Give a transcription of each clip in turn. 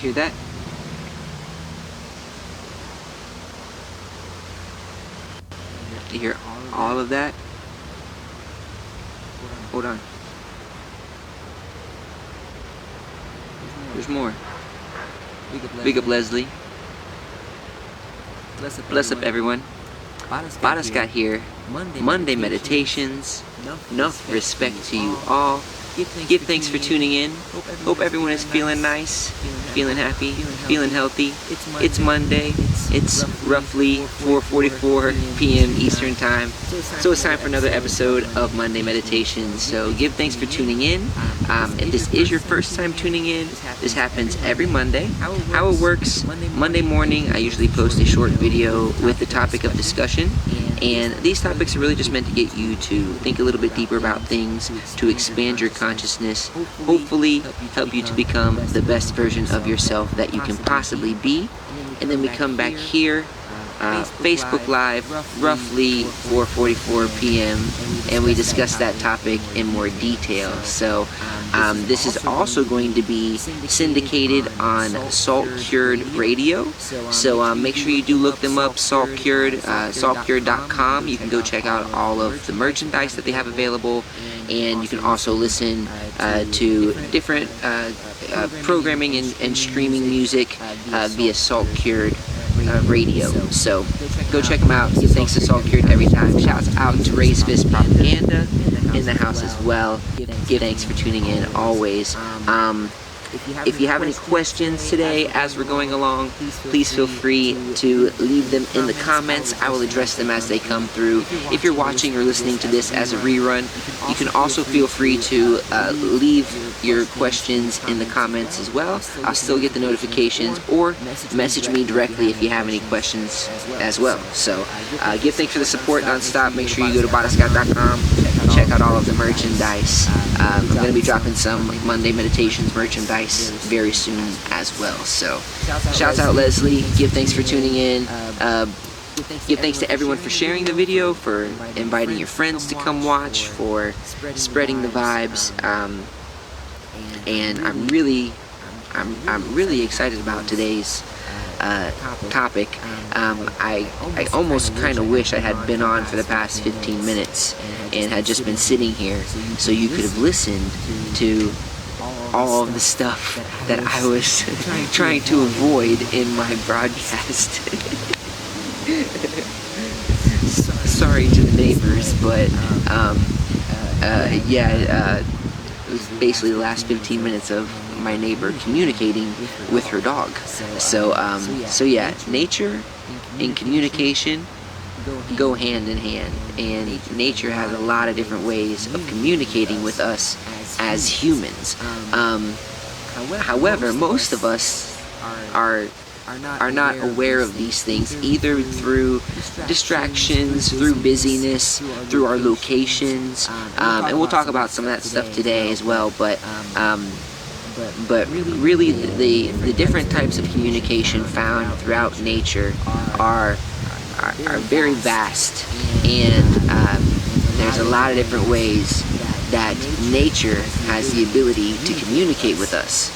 You hear that? You hear all of that? Hold on. There's more. Big up Leslie. Bless up everyone. BaddaSkat here. Monday meditations. Enough respect to you all. Give thanks for tuning in. Hope everyone is feeling nice, feeling happy, feeling healthy. It's Monday. It's roughly 4:44 p.m. Eastern Time. So it's time for another episode of Monday Meditations. So give thanks for tuning in. If this is your first time tuning in, this happens every Monday. How it works, Monday morning I usually post a short video with the topic of discussion. And these topics are really just meant to get you to think a little bit deeper about things, to expand your consciousness, hopefully help you to become the best version of yourself that you can possibly be. And then we come back here, Facebook Live, roughly 4:44 p.m. and we discuss that topic in more detail. So this is also going to be syndicated on Salt Cured Radio. So make sure you do look them up, Salt Cured, saltcured.com. You can go check out all of the merchandise that they have available, and you can also listen to different programming and streaming music via Salt Cured Radio. So go check them out. Give thanks to Salt Cured every time. Shouts out to Raise Fist Propaganda in the house as well. Give thanks for tuning in always. If you have any questions today as we're going along, please feel free to leave them in the comments. I will address them as they come through. If you're watching or listening to this as a rerun, you can also feel free to leave your questions in the comments as well. I'll still get the notifications, or message me directly if you have any questions as well. So give thanks for the support nonstop. Make sure you go to BaddaSkat.com. Check out all of the merchandise. I'm going to be dropping some Monday Meditations merchandise very soon as well. So shouts out Leslie. Give thanks for tuning in. Give thanks to everyone for sharing the video, for inviting your friends to come watch, for spreading the vibes. And I'm really excited about today's topic. I almost kind of wish I had been on for the past 15 minutes and had just been sitting here so you could have listened to all of the stuff that I was trying to avoid in my broadcast. Sorry to the neighbors, but it was basically the last 15 minutes of my neighbor communicating with her dog. So yeah, nature and communication go hand in hand, and nature has a lot of different ways of communicating with us as humans. However, most of us are not aware of these things, either through distractions, through busyness, through our locations, and we'll talk about some of that stuff today as well. But really, the different types of communication found throughout nature are very vast, and there's a lot of different ways that nature has the ability to communicate with us.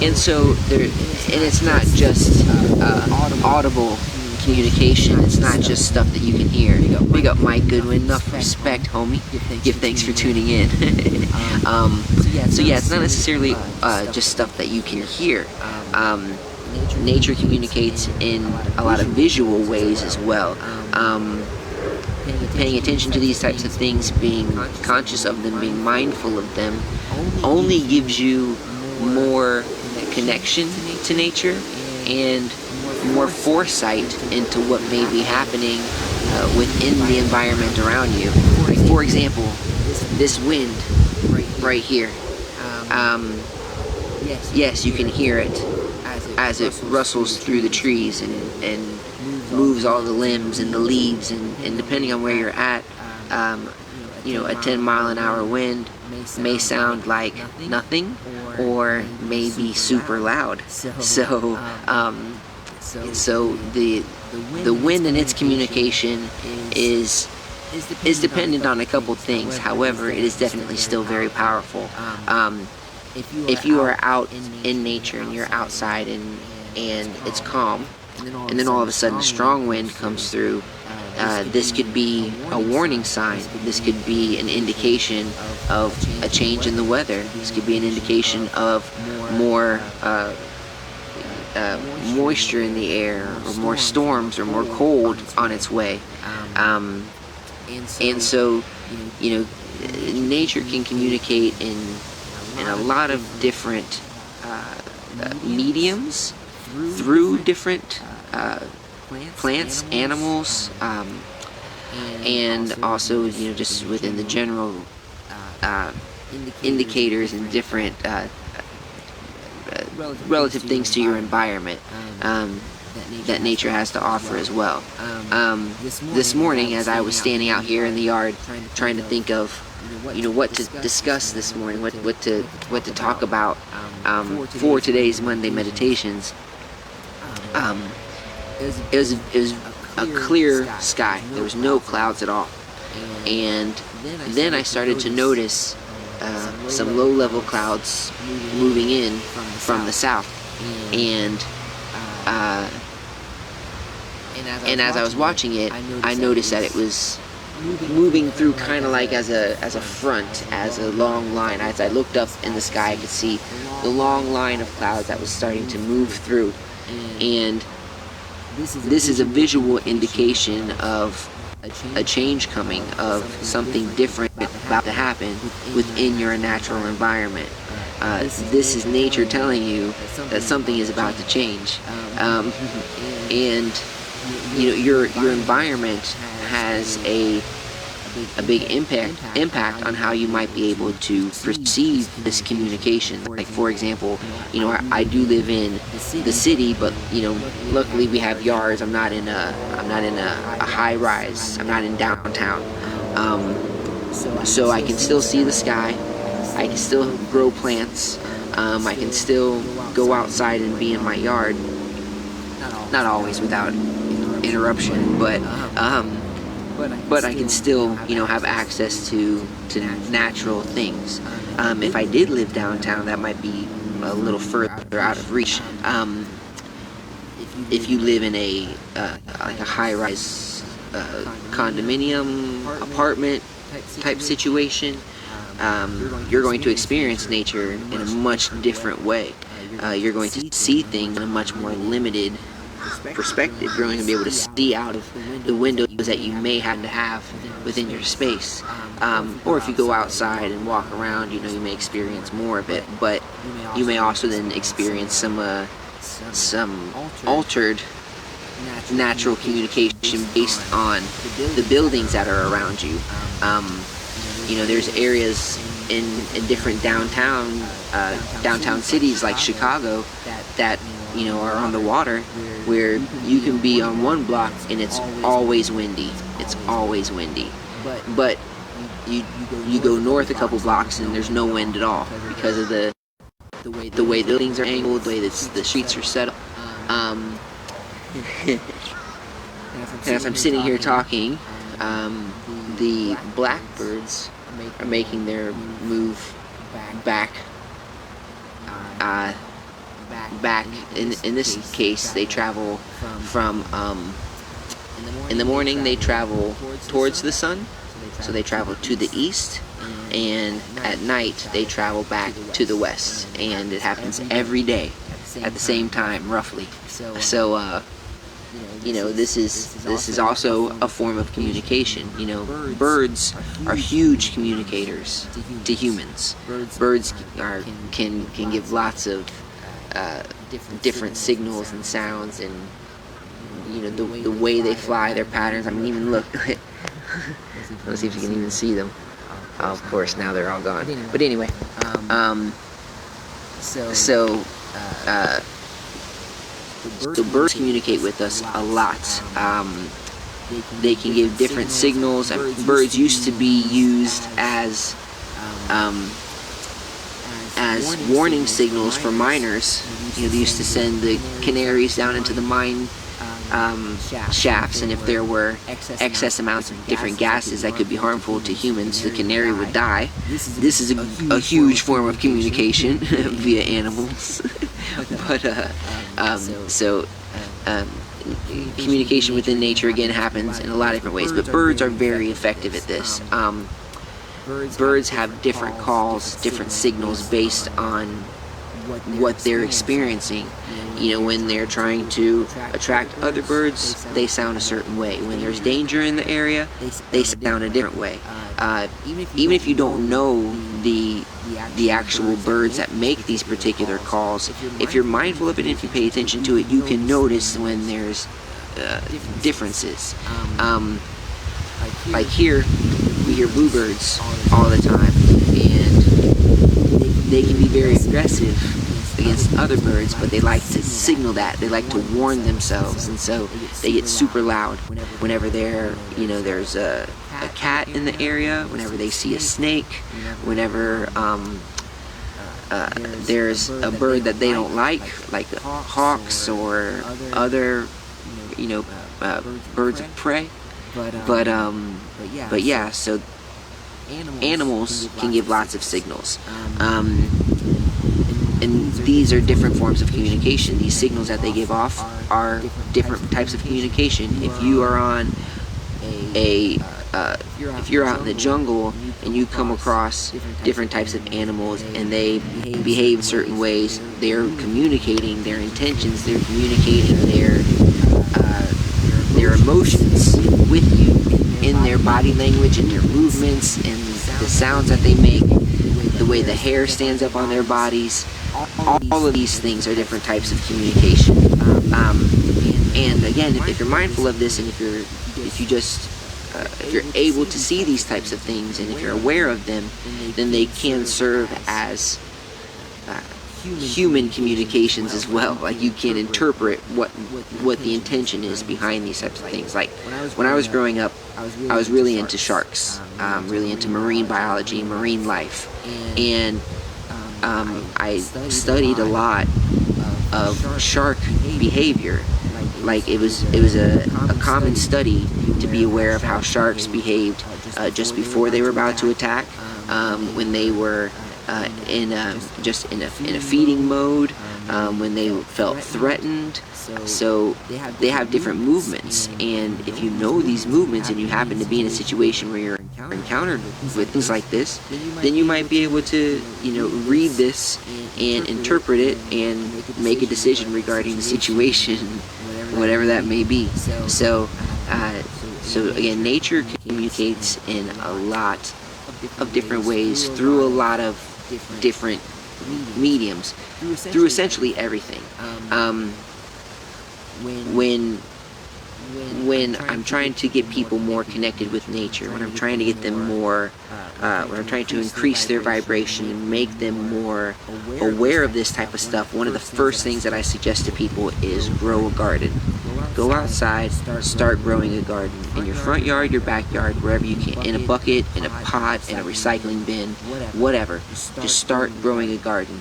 And so it's not just audible communication. It's not just stuff that you can hear. Big up Mike Goodwin. Enough respect, homie. Give thanks for tuning in. So yeah, it's not necessarily just stuff that you can hear. Nature communicates in a lot of visual ways as well. Paying attention to these types of things, being conscious of them, being mindful of them, only gives you more connection to nature and more foresight into what may be happening within the environment around you. Like, for example, this wind right here. Yes, you can hear it as it rustles through the trees and moves all the limbs and the leaves, and depending on where you're at, a 10-mile-an-hour wind may sound like nothing, or may be super loud. So the wind and its communication is dependent on a couple things. However, it is definitely still very powerful. if you are out in nature and you're outside and it's calm, and then all of a sudden a strong wind comes through, this could be a warning sign. This could be an indication of a change in the weather. This could be an indication of more moisture in the air, or more storms, or more cold on its way. And so, nature can communicate in a lot of different mediums, through different plants, animals, and also, just within the general indicators and different relative things to your environment that nature has to offer as well. This morning, as I was standing out here in the yard trying to think of what to discuss this morning, what to talk about for today's Monday meditations, it was a clear sky. There was no clouds at all. And then I started to notice some low-level clouds moving in from the south. And as I was watching it, I noticed that it was moving through kind of like as a front, as a long line. As I looked up in the sky, I could see the long line of clouds that was starting to move through. And this is a visual indication of a change coming, of something different about to happen within your natural environment. This is nature telling you that something is about to change. And your environment has a big impact on how you might be able to perceive this communication. Like, for example, I do live in the city, but luckily we have yards. I'm not in a high rise. I'm not in downtown. So I can still see the sky. I can still grow plants. I can still go outside and be in my yard. Not always without interruption, but I can still, have access to natural things. If I did live downtown, that might be a little further out of reach. If you live in a high-rise condominium, apartment type situation, you're going to experience nature in a much different way. You're going to see things in a much more limited perspective. You're only going to be able to see out of the windows that you may have to have within your space. Or if you go outside and walk around, you may experience more of it. But you may also then experience some altered natural communication based on the buildings that are around you. There's areas in different downtown cities like Chicago that are on the water, where you can be on one block and it's always windy. It's always windy. But you go north a couple blocks and there's no wind at all because of the way the buildings are angled, the way the streets are set up. And as I'm sitting here talking, the blackbirds are making their move back. In this case, they travel from in the morning they travel towards the sun, so they travel to the east, and at night they travel back to the west, and it happens every day at the same time, roughly. So this is also a form of communication. Birds are huge communicators to humans. Birds can give lots of different signals and sounds, and the way they fly, their patterns. I mean, even look. Let's see if you can even see them. Of course, now they're all gone. But anyway, so birds communicate with us a lot. They can give different signals. Birds used to be used as warning signals for miners. They used to send the canaries down into the mine shafts, and if there were excess amounts of different gases that could be harmful to humans, the canary would die. This is a huge form of communication via animals. But communication within nature again happens in a lot of different ways, but birds are very effective at this. Birds have different calls, different signals based on what they're experiencing. You know, when they're trying to attract other birds, they sound a certain way. When there's danger in the area, they sound a different way. Even if you don't know the actual birds that make these particular calls, if you're mindful of it and if you pay attention to it, you can notice when there's differences. Like here, we hear bluebirds all the time, and they can be very aggressive against other birds, but they like to signal that. They like to warn themselves, and so they get super loud whenever there's a cat in the area, whenever they see a snake, whenever there's a bird that they don't like hawks or other birds of prey. But yeah, so animals can give lots of signals. And these are different forms of communication. These signals that they give off are different types of communication. If you are on if you're out in the jungle and you come across different types of animals and they behave certain ways, they're communicating their intentions, they're communicating their emotions with you in their body language and their movements and the sounds that they make, the way the hair stands up on their bodies. All of these things are different types of communication. And again, if you're mindful of this, and if you're able to see these types of things, and if you're aware of them, then they can serve as human communications as well. Like, you can interpret what the intention is behind these types of things. Like, when I was growing up, I was really into sharks, really into marine biology, marine life, and I studied a lot of shark behavior. Like, it was a common study to be aware of how sharks behaved just before they were about to attack, when they were in a feeding mode, when they felt threatened. So they have different movements, and if you know these movements and you happen to be in a situation where you're encountered with things like this, then you might be able to read this and interpret it and make a decision regarding the situation, whatever that may be. So again, nature communicates in a lot of different ways through a lot of different mediums, through essentially everything. When I'm trying to get people more connected with nature, when I'm trying to get them more, when I'm trying to increase their vibration and make them more aware of this type of stuff, one of the first things that I suggest to people is grow a garden. Go outside, start growing a garden. In your front yard, your backyard, wherever you can. In a bucket, in a pot, in a recycling bin, whatever. Just start growing a garden.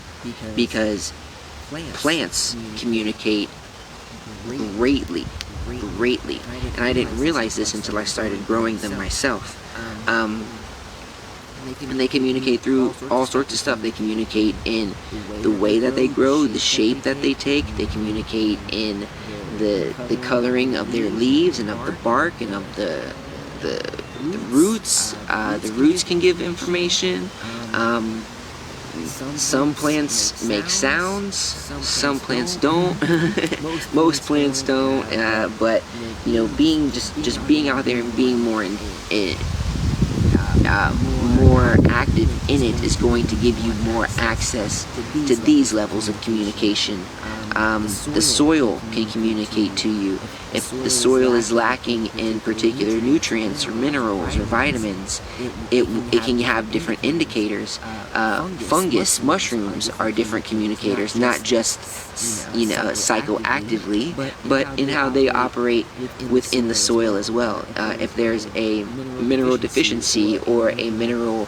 Because plants communicate greatly. And I didn't realize this until I started growing them myself. And they communicate through all sorts of stuff. They communicate in the way that they grow, the shape that they take. They communicate in the coloring of their leaves and of the bark and of the roots. The roots can give information. Some plants make sounds, some plants don't. Most plants don't, but being out there and being more more active in it is going to give you more access to these levels of communication. The soil can communicate to you. If the soil is lacking in particular nutrients or minerals or vitamins, it can have different indicators. Fungus, mushrooms are different communicators, not just psychoactively, but in how they operate within the soil as well. If there's a mineral deficiency or a mineral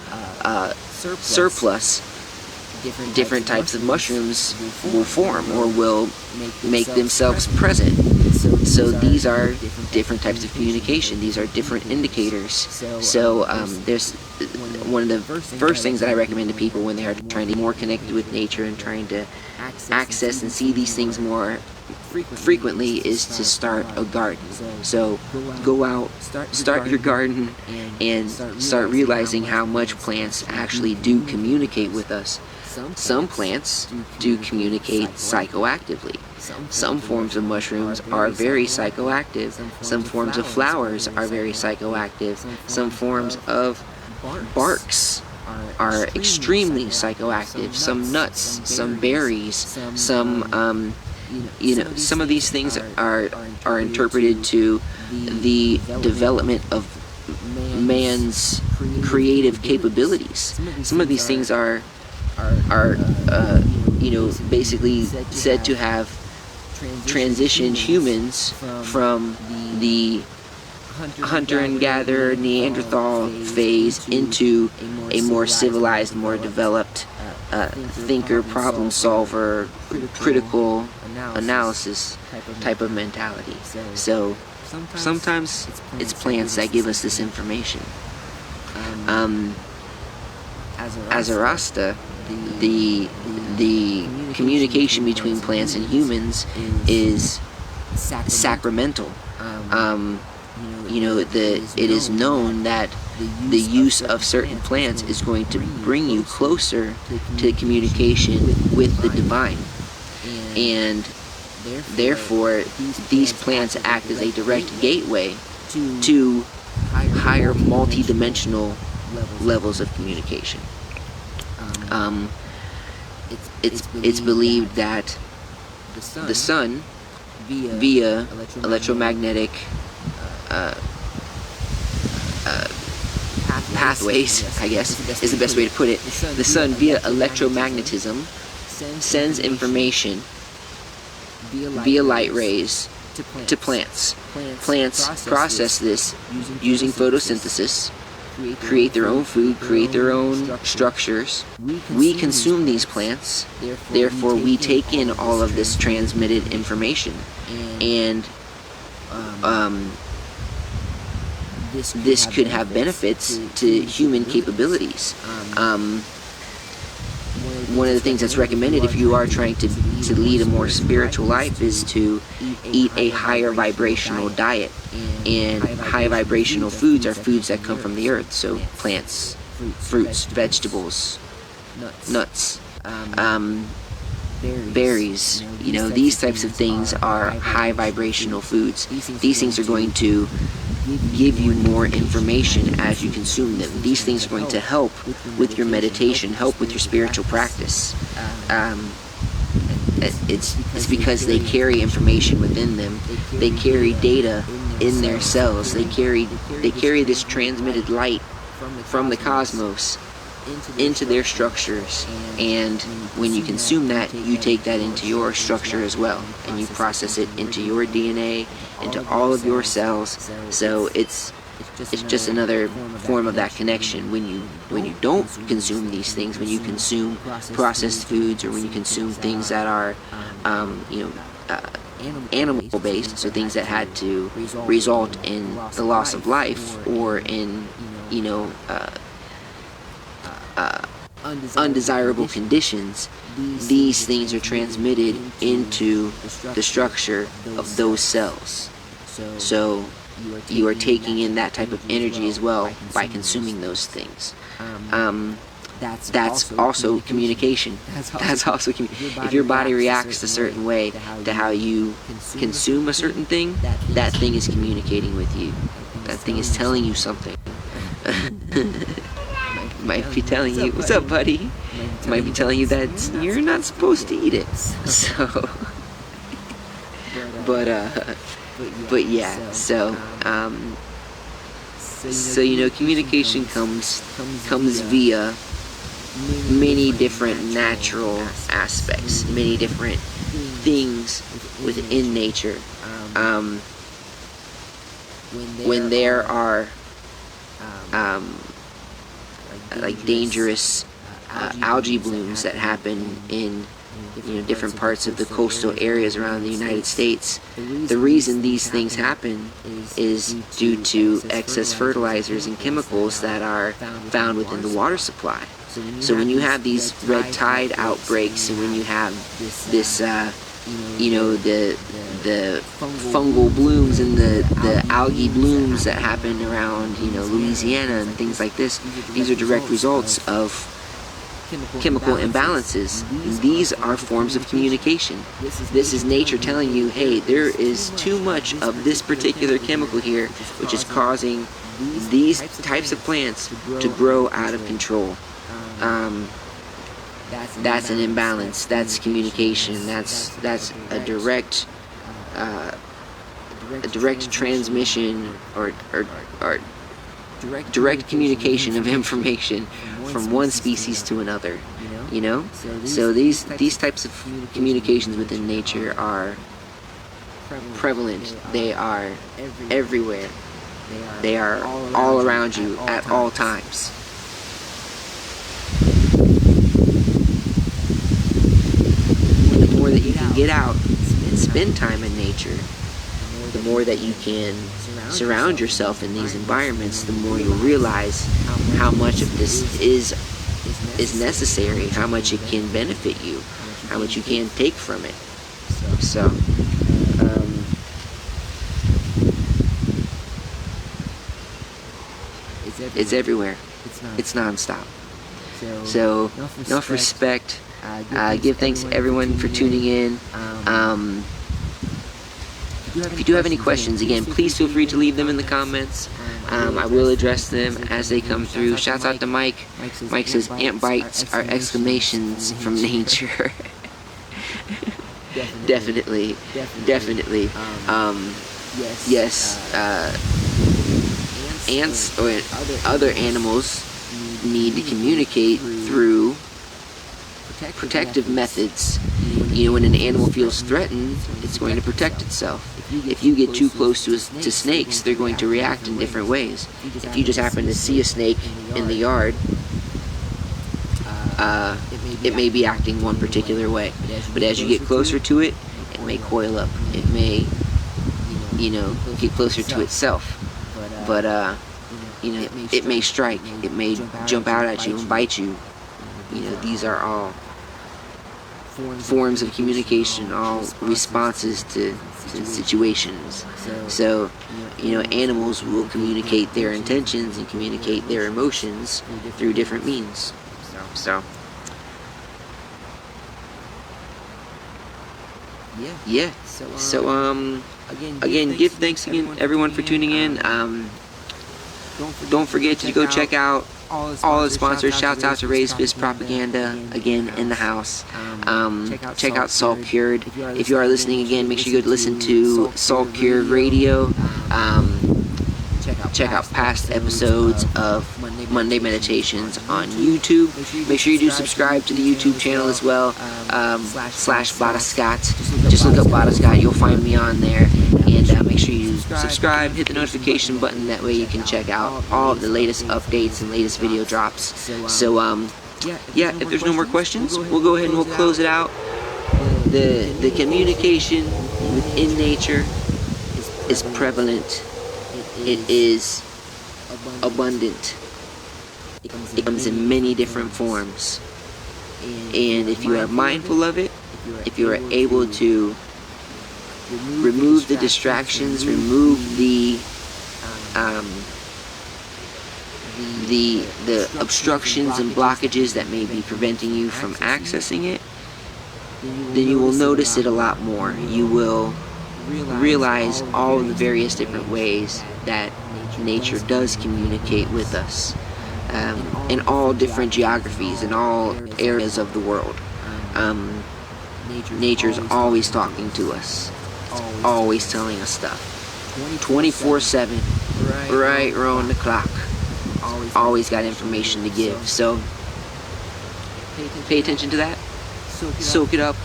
surplus, different types of mushrooms will form or will make themselves present. So these are different types of communication. These are different indicators. So there's one of the first things that I recommend to people when they are trying to be more connected with nature and trying to access and see these things more frequently is to start a garden. So go out, start your garden, and start realizing how much plants actually do communicate with us. Some plants do communicate psychoactively. Some forms of mushrooms are very psychoactive. Some forms of flowers are very psychoactive. Some forms of barks are extremely psychoactive. Some nuts, some berries, some some of these things are interpreted to the development of man's creative capabilities. Some of these things are basically said to have transitioned humans from the hunter and gatherer Neanderthal phase into a more civilized, more developed thinker, problem solver, critical analysis type of mentality. So sometimes it's plants that give us this information. As a Rasta, the communication between plants and humans is sacramental. It is known that the use of certain plants is going to bring you closer to communication with the divine, and therefore these plants act as a direct gateway to higher multi-dimensional levels of communication. It's believed that the sun, via electromagnetic pathways, I guess is the best way to put it. The sun, via electromagnetism, sends information via light rays to plants. Plants process this using photosynthesis, create their own food, create their own structures. We consume these plants, therefore we take in all of this transmitted information, and this could have benefits to human capabilities. One of the things that's recommended if you are trying to lead a more spiritual life is to eat a higher vibrational diet. And high vibrational foods are foods that come from the earth, so plants, fruits, vegetables, nuts, berries, these types of things are high vibrational foods. These things are going to give you more information as you consume them. These things are going to help with your meditation, help with your spiritual practice. It's because they carry information within them. They carry data in their cells. They carry this transmitted light from the cosmos into their structures, and when you consume that, you take that into your structure as well, and you process it into your DNA, into all of your cells. So it's just another form of that connection. When you don't consume these things, when you consume processed foods, or when you consume things that are animal based, so things that had to result in the loss of life or in undesirable conditions, these things are transmitted into the structure of those cells. So you are taking in that type of energy as well by consuming those things. That's also communication. That's also if your body reacts a certain way to how you consume a certain thing, that thing is communicating with you. That thing is telling you something. Might be telling you, what's up, buddy? Might be telling you that you're not supposed to eat it. So, but yeah. So communication comes via many different natural aspects, many different things within nature. When there are like dangerous algae blooms that happen in different parts of the coastal areas around the United States. The reason these things happen is due to excess fertilizers and chemicals that are found within the water supply. So when you have these red tide outbreaks, and when you have this, the fungal blooms and the algae blooms that happen around, Louisiana and things like this, these are direct results of chemical imbalances. These are forms of communication. This is nature telling you, hey, there is too much of this particular chemical here, which is causing these types of plants to grow out of control. That's an imbalance. That's communication. That's a direct transmission or direct communication of information from one species to another. So these types of communications within nature are prevalent. They are everywhere. They are all around you at all times. The more that you can get out and spend time in nature, the more that you can surround yourself in these environments, the more you'll realize how much of this is necessary, how much it can benefit you, how much you can take from it. So, it's everywhere. It's nonstop. So, enough respect. Give thanks everyone for tuning in. If you do have any questions, again, please feel free to leave them in the comments. I will address them as they come through. Shouts out to Mike. Mike says, ant bites are exclamations from nature. Definitely. Yes, ants or other animals need to communicate through protective methods. When an animal feels threatened, it's going to protect itself. If you get too close to snakes, they're going to react in different ways. If you just happen to see a snake in the yard, it may be acting one particular way. But as you get closer to it, it may coil up. It may, get closer to itself. But, it may strike. It may jump out at you and bite you. These are all forms of communication, all responses to situations. So, animals will communicate their intentions and communicate their emotions through different means. So, yeah. So, again, give thanks again, everyone, for tuning in. Don't forget to go check out all the sponsors. Shouts out to Raised Fist Propaganda, again, in the house. Check out Salt Cured. If you are listening again, make sure you go listen to Salt Cured Radio. Check out past episodes of Monday Meditations on YouTube. Make sure you do subscribe to the YouTube channel as well, /BaddaSkat. Just look up BaddaSkat, you'll find me on there. And make sure you subscribe, hit the notification button, that way you can check out all of the latest updates and latest video drops. So, yeah, if there's no more questions, we'll go ahead and we'll close it out. The communication within nature is prevalent. It is abundant. It comes in many different forms. And if you are mindful of it, if you are able to remove the distractions, remove the obstructions and blockages that may be preventing you from accessing it, then you will notice it a lot more. You will realize all of the various different ways that nature does communicate with us, in all different geographies, in all areas of the world. Nature's always talking to us. It's always telling us stuff. 24/7, right around the clock. Always got information to give. So pay attention to that. Soak it up.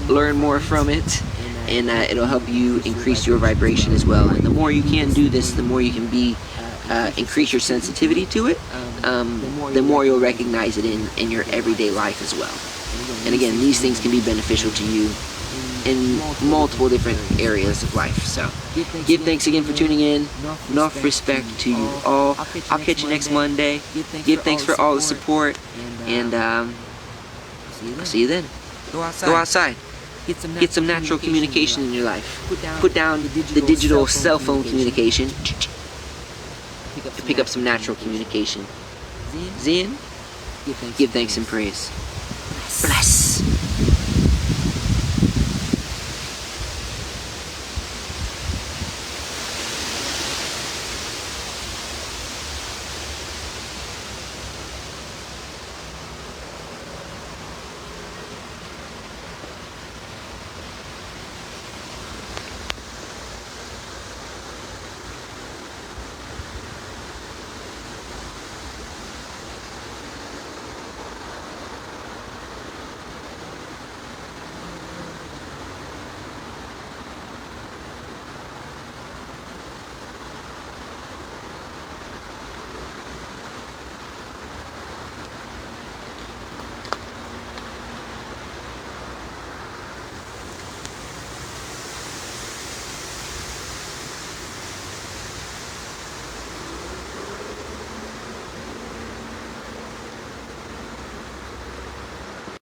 Learn more from it. And it'll help you increase your vibration as well. And the more you can do this, the more you can increase your sensitivity to it, the more you'll recognize it in your everyday life as well. And again, these things can be beneficial to you in multiple different areas of life. So, give thanks again for tuning in. Enough respect to you all. I'll catch you next Monday. Give thanks for all the support. And I'll see you then. Go outside. Get some natural communication in your life. Put down the digital cell phone communication. To pick up some natural communication. Zin, give thanks and praise. Bless.